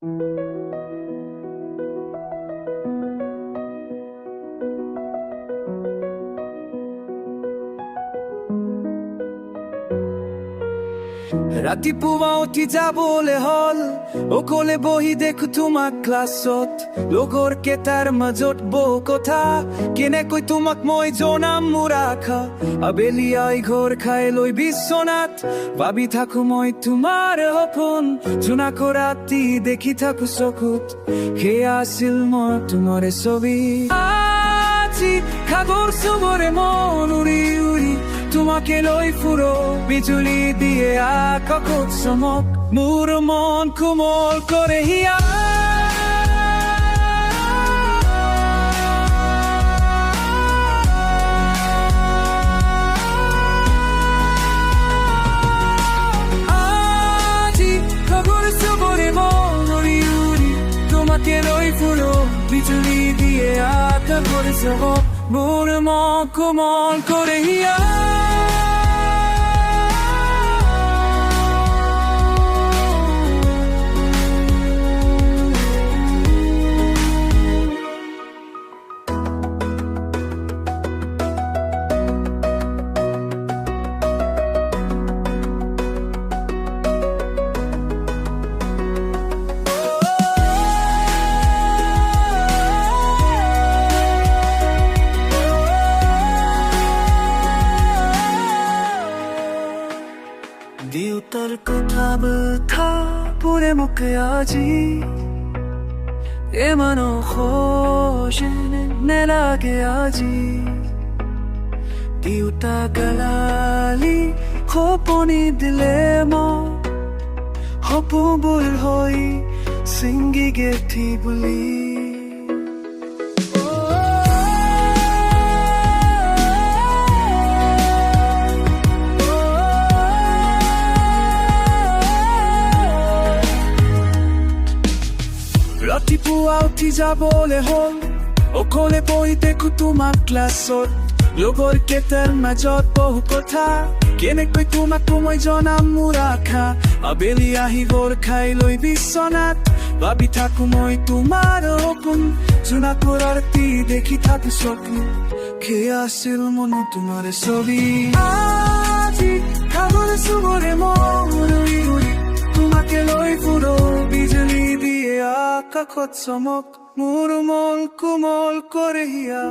Ratii puwaa uthii jabole hol okole bohi dekhu tumak classott Logor ketar majott bohu kothaa Kenekoii tumak moi jonam aakhaa Aabelii ghorr khai bisonat Vabii thaku moi tumarr hopunn Junakorr Ratii dekhi thaku চকুত সেয়া আছিল মোৰ তোমাৰে ছবি আজি সাগৰ চুবৰে মন উৰি উৰি তোমাকে লৈ ফুৰো বিজুলী দিয়ে আকাশত চমক মোৰ মন কোমল কৰে হিয়া আজি সাগৰ চুবৰে মন উৰি উৰি তোমাকে লৈ ফুৰো বিজুলী দিয়ে আকাশত চমক মোৰ মন কোমল কৰে হিয়া দেউতাৰ কথা বথা পুৰে মুখে আজি এমানো খোজেনে নেলাগে আজি দেউতা গালালি সপনি দিলে মই সপোনবোৰ হৈ ছিঙি গেঠি বুলি Ratii puwaa uthii jabole hol okole bohi dekhu tumak classott Logor ketar majott bohu kothaa Kenekoii tumak moi jonam aakhaa Aabelii ghorr khai bisonat Vabii thaku moi tumarr hopunn Junakorr Ratii dekhi thaku চকুত সেয়া আছিল মনো তোমাৰে ছবি আজি সাগৰ চুবৰে মন উৰি উৰি তোমাকে লৈ ফুৰো বিজুলী দিয়ে আকাশত চমক মোৰ মন কোমল কৰে হিয়া